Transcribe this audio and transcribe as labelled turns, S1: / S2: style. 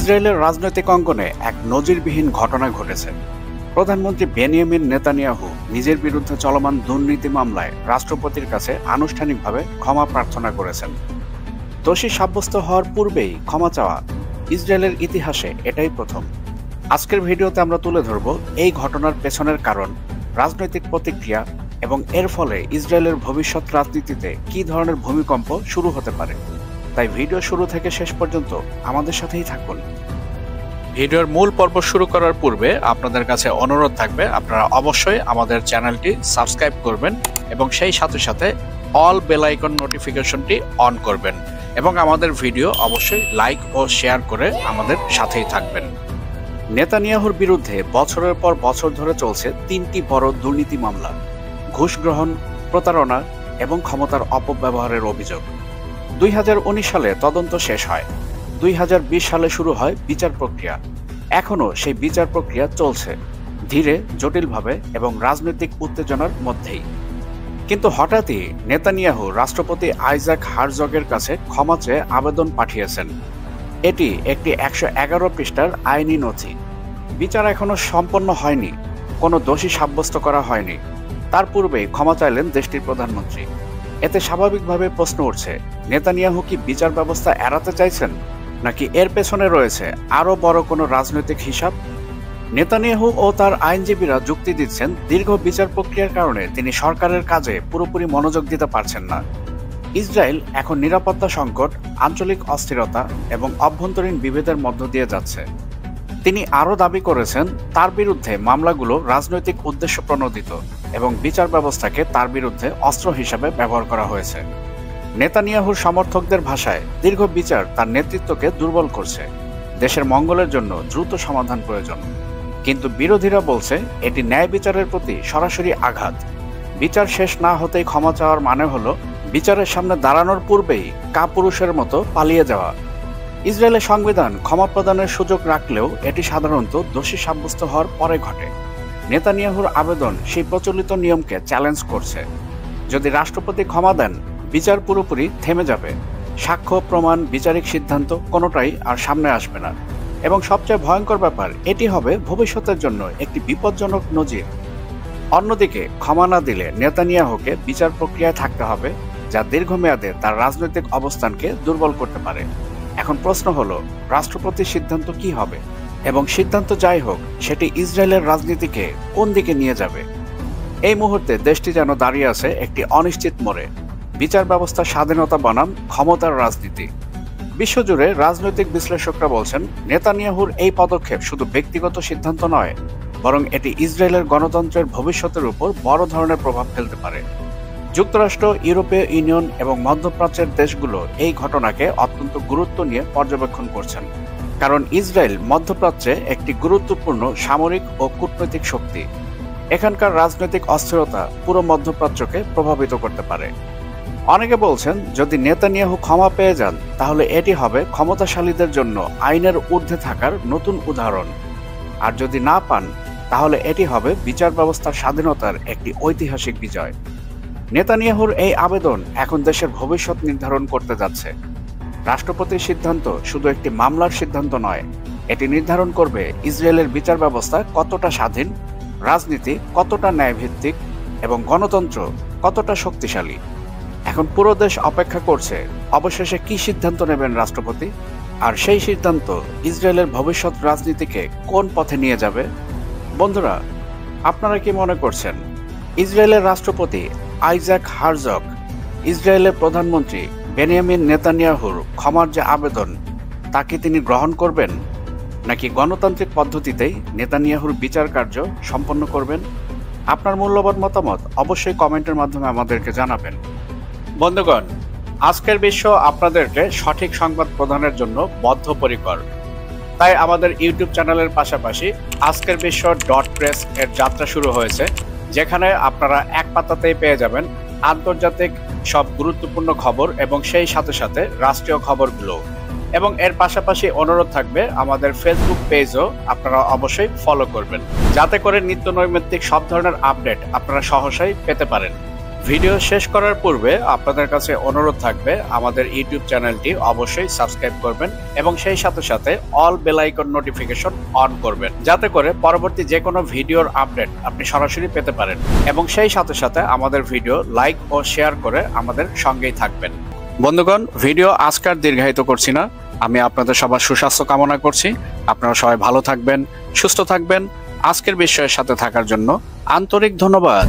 S1: ইসরায়েলের রাজনৈতিক অঙ্গনে এক নজিরবিহীন ঘটনা ঘটেছে। প্রধানমন্ত্রী বেনিয়ামিন নেতানিয়াহু নিজের বিরুদ্ধে চলমান দুর্নীতি মামলায় রাষ্ট্রপতির কাছে আনুষ্ঠানিকভাবে ক্ষমা প্রার্থনা করেছেন। দোষী সাব্যস্ত হওয়ার পূর্বেই ক্ষমা চাওয়া ইসরায়েলের ইতিহাসে এটাই প্রথম। আজকের ভিডিওতে আমরা তুলে ধরব এই ঘটনার পেছনের কারণ, রাজনৈতিক প্রতিক্রিয়া এবং এর ফলে ইসরায়েলের ভবিষ্যৎ রাজনীতিতে কী ধরনের ভূমিকম্প শুরু হতে পারে। তাই ভিডিও শুরু থেকে শেষ পর্যন্ত আমাদের সাথেই থাকুন। ভিডিওর মূল পর্ব শুরু করার পূর্বে আপনাদের কাছে অনুরোধ থাকবে আপনারা অবশ্যই আমাদের চ্যানেলটি সাবস্ক্রাইব করবেন এবং সেই সাথে সাথে অল বেল আইকন নোটিফিকেশনটি অন করবেন এবং আমাদের ভিডিও অবশ্যই লাইক ও শেয়ার করে আমাদের সাথেই থাকবেন। নেতানিয়াহুর বিরুদ্ধে বছরের পর বছর ধরে চলছে তিনটি বড় দুর্নীতি মামলা: ঘুষ গ্রহণ, প্রতারণা এবং ক্ষমতার অপব্যবহারের অভিযোগ। 2019 সালে তদন্ত শেষ হয়। 2020 সালে শুরু হয় বিচার প্রক্রিয়া। এখনও সেই বিচার প্রক্রিয়া চলছে, ধীরে, জটিলভাবে এবং রাজনৈতিক উত্তেজনার মধ্যেই। কিন্তু হঠাৎই নেতানিয়াহু রাষ্ট্রপতি আইজাক হারজগের কাছে ক্ষমা চেয়ে আবেদন পাঠিয়েছেন। এটি একটি 111 পৃষ্ঠার আইনি নথি। বিচার এখনও সম্পন্ন হয়নি, কোনো দোষী সাব্যস্ত করা হয়নি। তার পূর্বেই ক্ষমা চাইলেন দেশটির প্রধানমন্ত্রী। এতে স্বাভাবিকভাবে প্রশ্ন উঠছে, নেতানিয়াহু কি বিচার ব্যবস্থা এড়াতে চাইছেন, নাকি এর পেছনে রয়েছে আরও বড় কোনো রাজনৈতিক হিসাব? নেতানিয়াহু ও তার আইনজীবীরা যুক্তি দিচ্ছেন, দীর্ঘ বিচার প্রক্রিয়ার কারণে তিনি সরকারের কাজে পুরোপুরি মনোযোগ দিতে পারছেন না। ইসরায়েল এখন নিরাপত্তা সংকট, আঞ্চলিক অস্থিরতা এবং অভ্যন্তরীণ বিভেদের মধ্য দিয়ে যাচ্ছে। তিনি আরও দাবি করেছেন, তার বিরুদ্ধে মামলাগুলো রাজনৈতিক উদ্দেশ্য প্রণোদিত এবং বিচার ব্যবস্থাকে তার বিরুদ্ধে অস্ত্র হিসাবে ব্যবহার করা হয়েছে। নেতানিয়াহুর সমর্থকদের ভাষায়, দীর্ঘ বিচার তার নেতৃত্বকে দুর্বল করছে। দেশের মঙ্গলের জন্য দ্রুত সমাধান প্রয়োজন। কিন্তু বিরোধীরা বলছে এটি ন্যায় বিচারের প্রতি সরাসরি আঘাত। বিচার শেষ না হতেই ক্ষমা চাওয়ার মানে হলো বিচারের সামনে দাঁড়ানোর পূর্বেই কাপুরুষের মতো পালিয়ে যাওয়া। ইসরায়েলের সংবিধান ক্ষমা প্রদানের সুযোগ রাখলেও এটি সাধারণত দোষী সাব্যস্ত হওয়ার পরে ঘটে। নেতানিয়াহুর আবেদন সেই প্রচলিত নিয়মকে চ্যালেঞ্জ করছে। যদি রাষ্ট্রপতি ক্ষমা দেন, বিচার পুরোপুরি থেমে যাবে। সাক্ষ্য, প্রমাণ, বিচারিক সিদ্ধান্ত কোনোটাই আর সামনে আসবে না। এবং সবচেয়ে ভয়ঙ্কর ব্যাপার, এটি হবে ভবিষ্যতের জন্য একটি বিপজ্জনক নজির। অন্যদিকে ক্ষমা না দিলে নেতানিয়াহুকে বিচার প্রক্রিয়ায় থাকতে হবে, যা দীর্ঘমেয়াদে তার রাজনৈতিক অবস্থানকে দুর্বল করতে পারে। এখন প্রশ্ন হলো, রাষ্ট্রপতির সিদ্ধান্ত কি হবে? এবং সিদ্ধান্ত যাই হোক, সেটি ইসরায়েলের রাজনীতিকে কোন দিকে নিয়ে যাবে? এই মুহূর্তে দেশটি যেন দাঁড়িয়ে আছে একটি অনিশ্চিত মোড়ে। বিচার ব্যবস্থা স্বাধীনতা বনাম ক্ষমতার রাজনীতি। বিশ্বজুড়ে রাজনৈতিক বিশ্লেষকরা বলছেন, নেতানিয়াহুর এই পদক্ষেপ শুধু ব্যক্তিগত সিদ্ধান্ত নয়, বরং এটি ইসরায়েলের গণতন্ত্রের ভবিষ্যতের উপর বড় ধরনের প্রভাব ফেলতে পারে। যুক্তরাষ্ট্র, ইউরোপীয় ইউনিয়ন এবং মধ্যপ্রাচ্যের দেশগুলো এই ঘটনাকে অত্যন্ত গুরুত্ব নিয়ে পর্যবেক্ষণ করছেন, কারণ ইসরায়েল মধ্যপ্রাচ্যে একটি গুরুত্বপূর্ণ সামরিক ও কূটনৈতিক শক্তি। এখানকার রাজনৈতিক অস্থিরতা পুরো মধ্যপ্রাচ্যকে প্রভাবিত করতে পারে। অনেকে বলছেন, যদি নেতানিয়াহু ক্ষমা পেয়ে যান, তাহলে এটি হবে ক্ষমতাশালীদের জন্য আইনের ঊর্ধ্বে থাকার নতুন উদাহরণ। আর যদি না পান, তাহলে এটি হবে বিচার ব্যবস্থার স্বাধীনতার একটি ঐতিহাসিক বিজয়। নেতানিয়াহুর এই আবেদন এখন দেশের ভবিষ্যৎ নির্ধারণ করতে যাচ্ছে। রাষ্ট্রপতির সিদ্ধান্ত শুধু একটি মামলার সিদ্ধান্ত নয়, এটি নির্ধারণ করবে ইসরায়েলের বিচার ব্যবস্থা কতটা স্বাধীন, রাজনীতি কতটা ন্যায়ভিত্তিক এবং গণতন্ত্র কতটা শক্তিশালী। এখন পুরো দেশ অপেক্ষা করছে অবশেষে কি সিদ্ধান্ত নেবেন রাষ্ট্রপতি, আর সেই সিদ্ধান্ত ইসরায়েলের ভবিষ্যৎ রাজনীতিকে কোন পথে নিয়ে যাবে। বন্ধুরা, আপনারা কি মনে করছেন, ইসরায়েলের রাষ্ট্রপতি আইজাক হারজগ ইসরায়েলের প্রধানমন্ত্রী বেনিয়ামিন নেতানিয়াহুর ক্ষমার যে আবেদন, তাকে তিনি গ্রহণ করবেন, নাকি গণতান্ত্রিক পদ্ধতিতেই নেতানিয়াহুর বিচার কার্য সম্পন্ন করবেন? আপনার মূল্যবান মতামত অবশ্যই কমেন্টের মাধ্যমে আমাদেরকে জানাবেন। বন্ধুগণ, আজকের বিশ্ব আপনাদেরকে সঠিক সংবাদ প্রদানের জন্য বদ্ধপরিকর। তাই আমাদের ইউটিউব চ্যানেলের পাশাপাশি আজকের বিশ্ব .প্রেস এর যাত্রা শুরু হয়েছে, যেখানে আপনারা এক পাতাতেই পেয়ে যাবেন আন্তর্জাতিক সব গুরুত্বপূর্ণ খবর এবং সেই সাথে সাথে রাষ্ট্রীয় খবরগুলো। এবং এর পাশাপাশি অনুরোধ থাকবে, আমাদের ফেসবুক পেজও আপনারা অবশ্যই ফলো করবেন, যাতে করে নিত্য নৈমিত্তিক সব ধরনের আপডেট আপনারা সহসাই পেতে পারেন। ভিডিও শেষ করার পূর্বে আপনাদের কাছে অনুরোধ থাকবে আমাদের ইউটিউব চ্যানেলটি অবশ্যই সাবস্ক্রাইব করবেন এবং সেই সাথে সাথে all bell icon notification on করবেন, যাতে করে পরবর্তী যে কোনো ভিডিওর আপডেট আপনি সরাসরি পেতে পারেন এবং সেই সাথে সাথে আমাদের ভিডিও লাইক ও শেয়ার করে আমাদের সঙ্গেই থাকবেন। বন্ধুগণ, ভিডিও আজকার দীর্ঘায়িত করছি না। আমি আপনাদের সবার সুস্বাস্থ্য কামনা করছি। আপনারা সবাই ভালো থাকবেন, সুস্থ থাকবেন। আজকের বিষয়ের সাথে থাকার জন্য আন্তরিক ধন্যবাদ।